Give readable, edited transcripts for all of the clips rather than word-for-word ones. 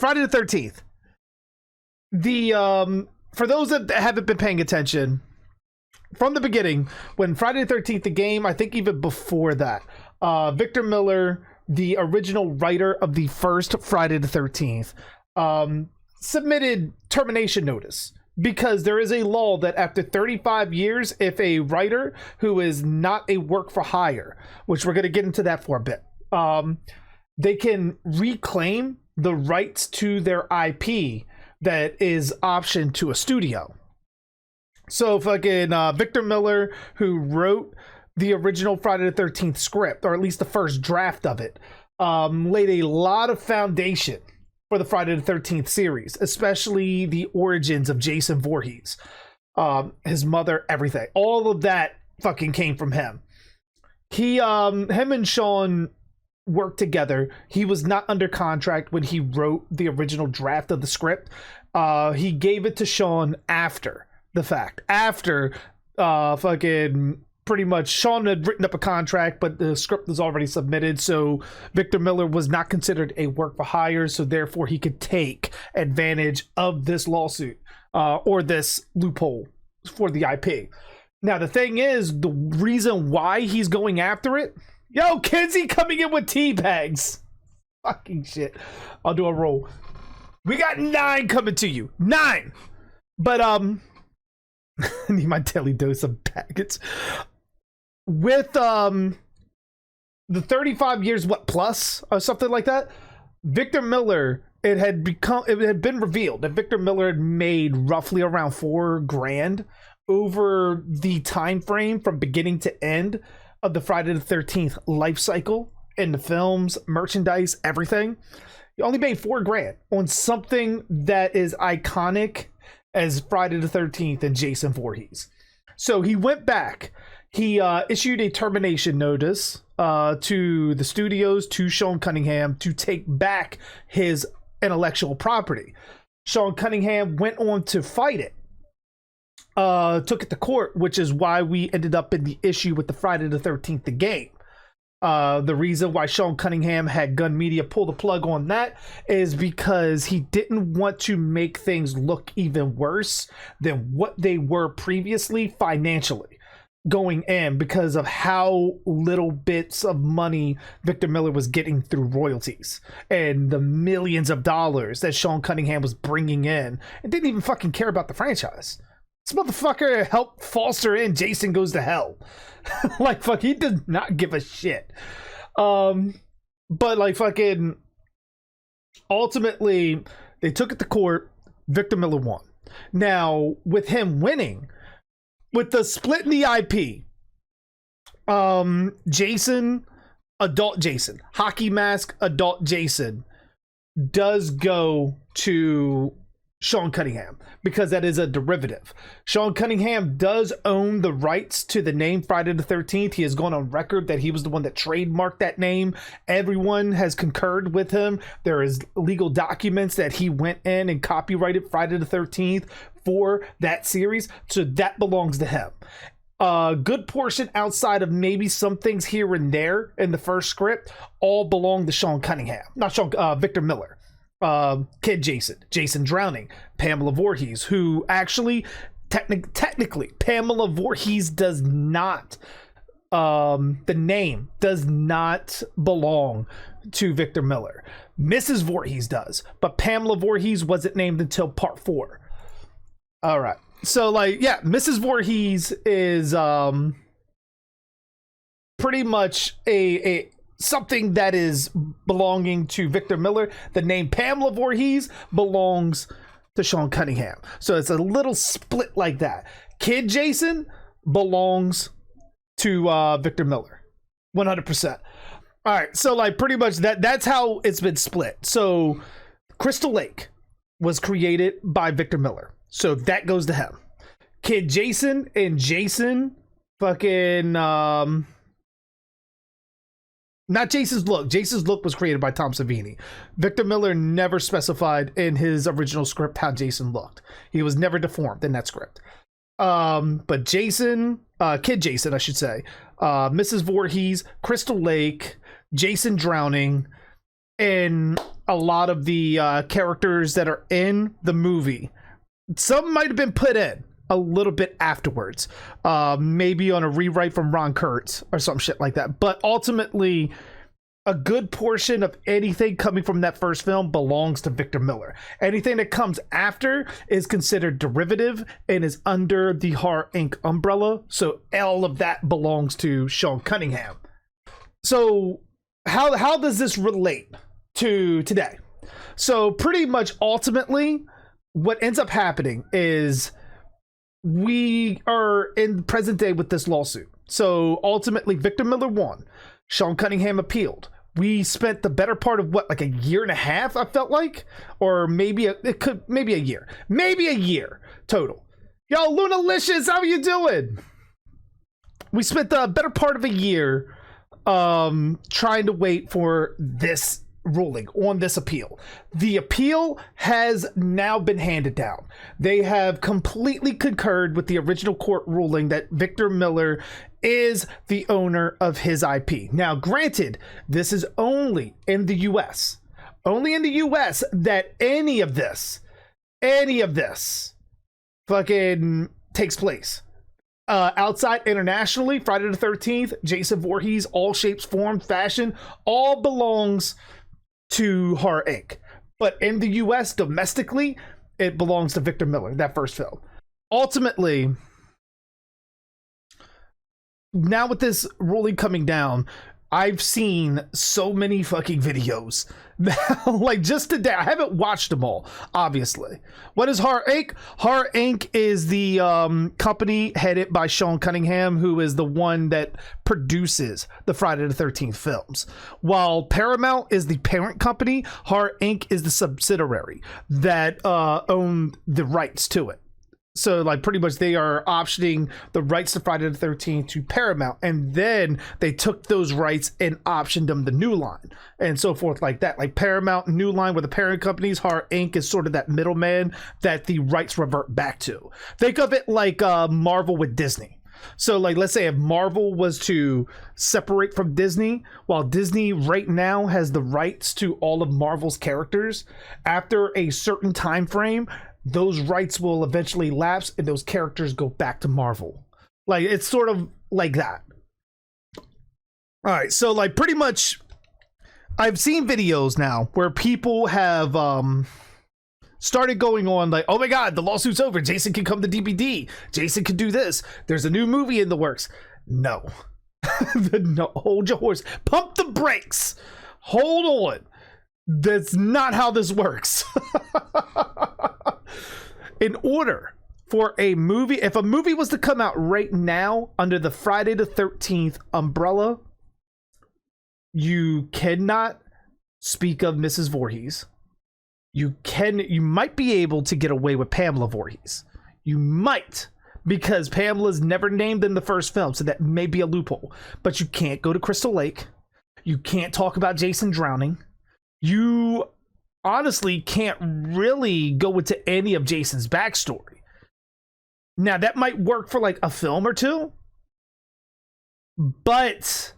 Friday the 13th. The for those that haven't been paying attention from the beginning, when Friday the 13th, the game, I think even before that, Victor Miller, the original writer of the first Friday the 13th, submitted termination notice because there is a law that after 35 years, if a writer who is not a work for hire, which we're going to get into that for a bit, they can reclaim the rights to their IP that is optioned to a studio. So fucking Victor Miller, who wrote the original Friday the 13th script, or at least the first draft of it, laid a lot of foundation for the Friday the 13th series, especially the origins of Jason Voorhees, his mother, everything. All of that fucking came from him. Him and Sean worked together. He was not under contract when he wrote the original draft of the script. He gave it to Sean after the fact. After fucking pretty much Sean had written up a contract, but the script was already submitted, so Victor Miller was not considered a work for hire, so therefore he could take advantage of this lawsuit or this loophole for the IP. Now the thing is, the reason why he's going after it, yo, Kenzie coming in with tea bags. Fucking shit. I'll do a roll. We got 9 coming to you. 9. But I need my daily dose of packets. With the 35 years what plus or something like that, Victor Miller, it had been revealed that Victor Miller had made roughly around $4,000 over the time frame from beginning to end of the Friday the 13th life cycle in the films, merchandise, everything. He only made $4,000 on something that is iconic as Friday the 13th and Jason Voorhees. So he went back. He issued a termination notice to the studios, to Sean Cunningham, to take back his intellectual property. Sean Cunningham went on to fight it. Took it to court, which is why we ended up in the issue with the Friday the 13th, the game. The reason why Sean Cunningham had Gun Media pull the plug on that is because he didn't want to make things look even worse than what they were previously financially going in, because of how little bits of money Victor Miller was getting through royalties and the millions of dollars that Sean Cunningham was bringing in, and didn't even fucking care about the franchise. This motherfucker helped foster in Jason Goes to Hell. Like, fuck, he does not give a shit. But like, fucking, ultimately, they took it to court. Victor Miller won. Now, with him winning, with the split in the IP, Jason, adult Jason, hockey mask, adult Jason, does go to Sean Cunningham, because that is a derivative. Sean Cunningham does own the rights to the name Friday the 13th. He has gone on record that he was the one that trademarked that name. Everyone has concurred with him. There is legal documents that he went in and copyrighted Friday the 13th for that series, so that belongs to him. A good portion outside of maybe some things here and there in the first script all belong to Sean Cunningham, not Victor Miller. Kid Jason Drowning, Pamela Voorhees, who actually technically Pamela Voorhees does not, the name does not belong to Victor Miller. Mrs. Voorhees does, but Pamela Voorhees wasn't named until part 4. All right, so like, yeah, Mrs. Voorhees is pretty much a something that is belonging to Victor Miller. The name Pamela Voorhees belongs to Sean Cunningham. So it's a little split like that. Kid Jason belongs to Victor Miller. 100%. All right. So like pretty much that's how it's been split. So Crystal Lake was created by Victor Miller. So that goes to him. Kid Jason and Jason fucking not Jason's Look. Jason's Look was created by Tom Savini. Victor Miller never specified in his original script how Jason looked. He was never deformed in that script. But Jason, Kid Jason, I should say, Mrs. Voorhees, Crystal Lake, Jason Drowning, in a lot of the characters that are in the movie. Some might have been put in a little bit afterwards, maybe on a rewrite from Ron Kurtz or some shit like that. But ultimately, a good portion of anything coming from that first film belongs to Victor Miller. Anything that comes after is considered derivative and is under the Horror Inc. umbrella. So all of that belongs to Sean Cunningham. So how does this relate to today? So pretty much ultimately what ends up happening is we are in present day with this lawsuit. So ultimately Victor Miller won. Sean Cunningham appealed. We spent the better part of what, like a year and a half, I felt like, or maybe a year total. Yo, Lunalicious, how are you doing? We spent the better part of a year trying to wait for this ruling on this appeal. The appeal has now been handed down. They have completely concurred with the original court ruling that Victor Miller is the owner of his IP. Now, granted, this is only in the US. Only in the US that any of this fucking takes place. Outside internationally, Friday the 13th, Jason Voorhees, all shapes, form, fashion, all belongs to Horror Inc. But in the US, domestically, it belongs to Victor Miller, that first film. Ultimately, now with this ruling coming down, I've seen so many fucking videos. Like just today, I haven't watched them all, obviously. What is Horror Inc? Horror Inc is the company headed by Sean Cunningham, who is the one that produces the Friday the 13th films. While Paramount is the parent company, Horror Inc is the subsidiary that owned the rights to it. So like pretty much they are optioning the rights to Friday the 13th to Paramount, and then they took those rights and optioned them to New Line and so forth like that. Like Paramount and New Line were the parent companies. Horror Inc is sort of that middleman that the rights revert back to. Think of it like Marvel with Disney. So like let's say if Marvel was to separate from Disney, while Disney right now has the rights to all of Marvel's characters, after a certain time frame those rights will eventually lapse and those characters go back to Marvel. Like it's sort of like that. All right, so like pretty much I've seen videos now where people have started going on like, oh my god, the lawsuit's over, Jason can come to DVD, Jason can do this, there's a new movie in the works. No. No, hold your horse, pump the brakes, hold on. That's not how this works. In order for a movie, if a movie was to come out right now under the Friday the 13th umbrella, you cannot speak of Mrs. Voorhees. You might be able to get away with Pamela Voorhees. You might, because Pamela's never named in the first film, so that may be a loophole. But you can't go to Crystal Lake. You can't talk about Jason drowning. You honestly can't really go into any of Jason's backstory. Now, that might work for like a film or two, but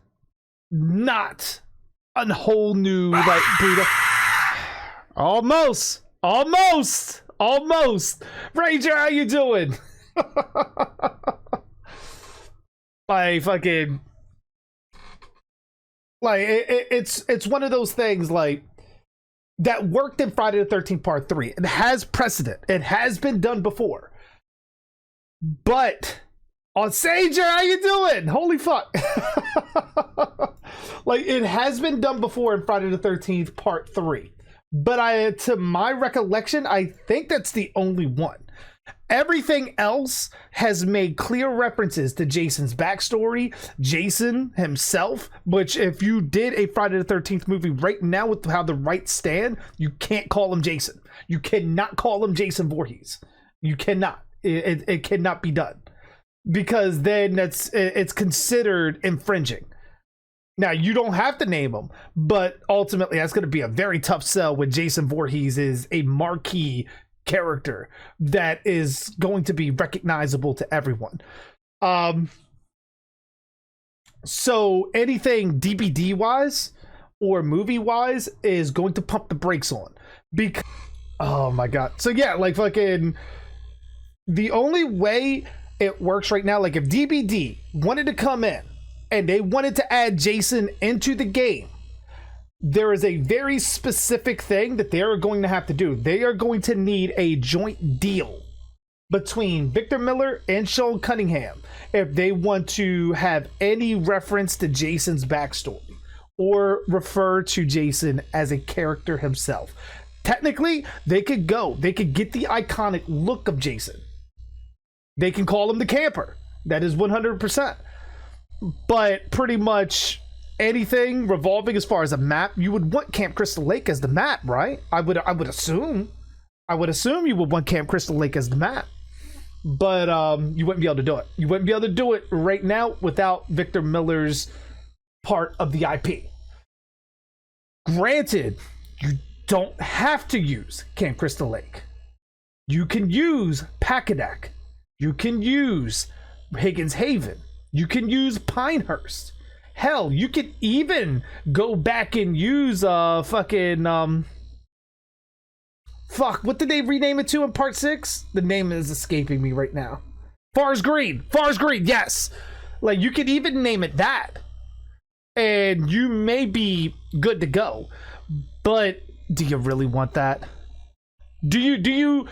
not a whole new like Buddha. Almost. Ranger, how you doing? Like fucking like it's one of those things like that worked in Friday the 13th Part 3. It has precedent. It has been done before. But on Sager, how you doing? Holy fuck. Like it has been done before in Friday the 13th Part 3. But to my recollection, I think that's the only one. Everything else has made clear references to Jason's backstory, Jason himself, which if you did a Friday the 13th movie right now with how the rights stand, you can't call him Jason. You cannot call him Jason Voorhees. You cannot. It cannot be done. Because then it's considered infringing. Now, you don't have to name him, but ultimately that's going to be a very tough sell when Jason Voorhees is a marquee character that is going to be recognizable to everyone. So anything DVD wise or movie wise is going to pump the brakes on. Because, oh my god. So yeah, like fucking, the only way it works right now, like if DBD wanted to come in and they wanted to add Jason into the game, there is a very specific thing that they are going to have to do. They are going to need a joint deal between Victor Miller and Sean Cunningham if they want to have any reference to Jason's backstory or refer to Jason as a character himself. Technically, they could get the iconic look of Jason. They can call him the camper. That is 100%. But pretty much anything revolving as far as a map, you would want Camp Crystal Lake as the map, right? I would assume you would want Camp Crystal Lake as the map. But you wouldn't be able to do it. You wouldn't be able to do it right now without Victor Miller's part of the IP. Granted, you don't have to use Camp Crystal Lake. You can use Pacadac. You can use Higgins Haven. You can use Pinehurst. Hell, you could even go back and use what did they rename it to in part 6? The name is escaping me right now. Forest Green, yes. Like, you could even name it that. And you may be good to go. But do you really want that? Do you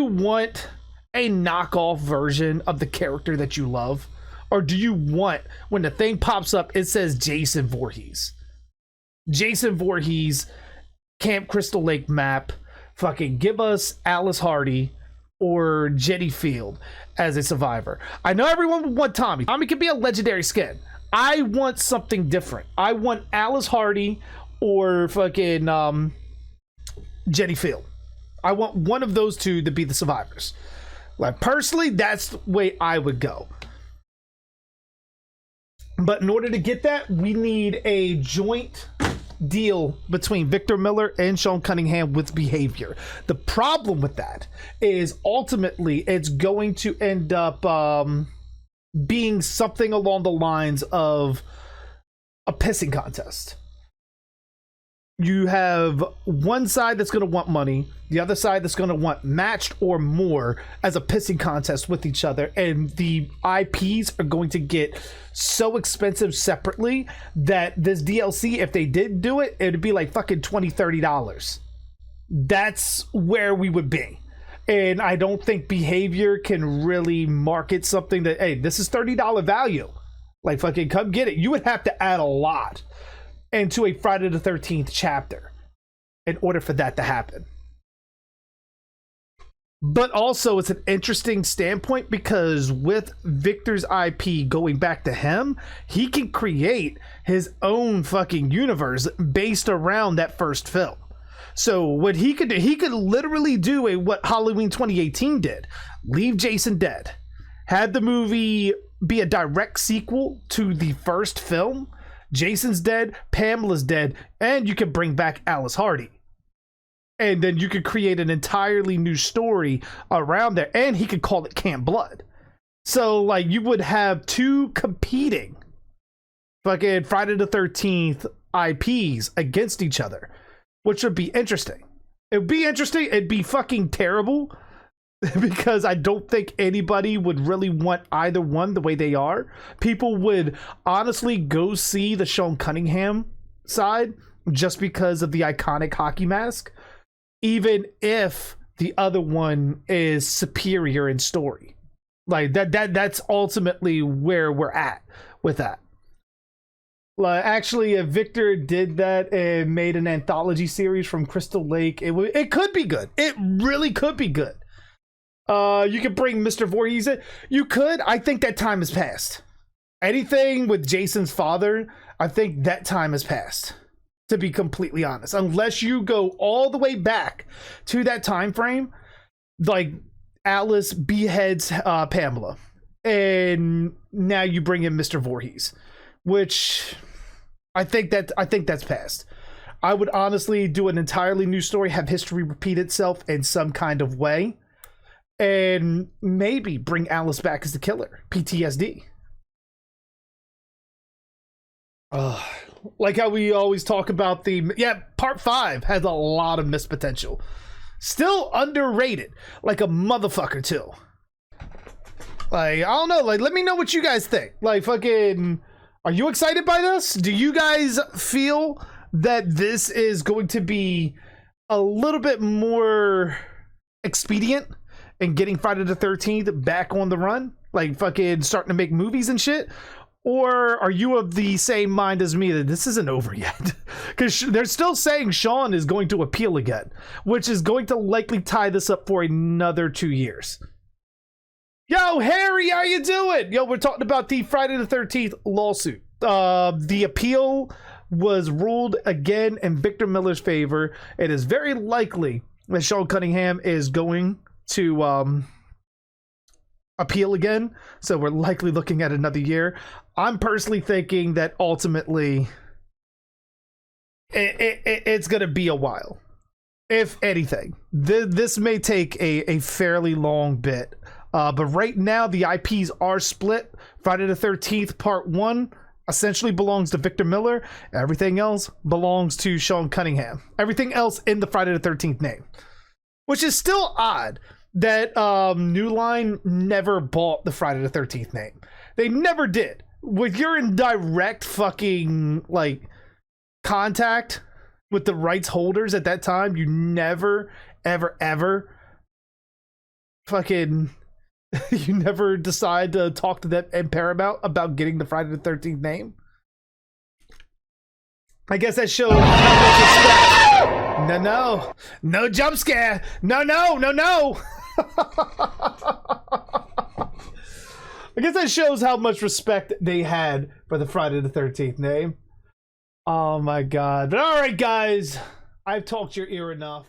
want a knockoff version of the character that you love? Or do you want, when the thing pops up, it says Jason Voorhees? Jason Voorhees, Camp Crystal Lake map, fucking give us Alice Hardy or Jenny Field as a survivor. I know everyone would want Tommy. Tommy could be a legendary skin. I want something different. I want Alice Hardy or fucking Jenny Field. I want one of those two to be the survivors. Like, personally, that's the way I would go. But in order to get that, we need a joint deal between Victor Miller and Sean Cunningham with behavior. The problem with that is ultimately it's going to end up being something along the lines of a pissing contest. You have one side that's going to want money, the other side that's going to want matched or more as a pissing contest with each other, and the IPs are going to get so expensive separately that this DLC, if they did do it, it'd be like fucking $20-$30. That's where we would be. And I don't think behavior can really market something that, hey, this is $30 value. Like, fucking come get it. You would have to add a lot into a Friday the 13th chapter in order for that to happen. But also, it's an interesting standpoint because with Victor's IP going back to him, he can create his own fucking universe based around that first film. So what he could do, he could literally do what Halloween 2018 did. Leave Jason dead. Had the movie be a direct sequel to the first film. Jason's dead, Pamela's dead, and you can bring back Alice Hardy. And then you could create an entirely new story around there, and he could call it Camp Blood. So, like, you would have two competing fucking Friday the 13th IPs against each other, which would be interesting. It would be interesting. It'd be fucking terrible because I don't think anybody would really want either one the way they are. People would honestly go see the Sean Cunningham side just because of the iconic hockey mask, even if the other one is superior in story. Like that's ultimately where we're at with that. Like, actually, if Victor did that and made an anthology series from Crystal Lake, it could be good. It really could be good. You could bring Mr. Voorhees in. You could. I think that time has passed. Anything with Jason's father, I think that time has passed, to be completely honest. Unless you go all the way back to that time frame, like Alice beheads Pamela, and now you bring in Mr. Voorhees, which I think that's past. I would honestly do an entirely new story, have history repeat itself in some kind of way, and maybe bring Alice back as the killer. PTSD. Like how we always talk about part 5 has a lot of missed potential. Still underrated, like a motherfucker too. Like, I don't know, like, let me know what you guys think. Like, fucking, are you excited by this? Do you guys feel that this is going to be a little bit more expedient in getting Friday the 13th back on the run? Like, fucking starting to make movies and shit? Or are you of the same mind as me that this isn't over yet? Because they're still saying Sean is going to appeal again, which is going to likely tie this up for another 2 years. Yo, Harry, how you doing? Yo, we're talking about the Friday the 13th lawsuit. The appeal was ruled again in Victor Miller's favor. It is very likely that Sean Cunningham is going to appeal again. So we're likely looking at another year. I'm personally thinking that ultimately it's going to be a while. If anything, this may take a fairly long bit. But right now, the IPs are split. Friday the 13th, Part 1 essentially belongs to Victor Miller. Everything else belongs to Sean Cunningham. Everything else in the Friday the 13th name. Which is still odd that New Line never bought the Friday the 13th name. They never did. With your in direct fucking, like, contact with the rights holders at that time, you never, ever, ever fucking... you never decide to talk to them and Paramount about getting the Friday the 13th name? I guess that shows how much respect. No jump scare. No. I guess that shows how much respect they had for the Friday the 13th name. Oh my god. But alright, guys, I've talked your ear enough.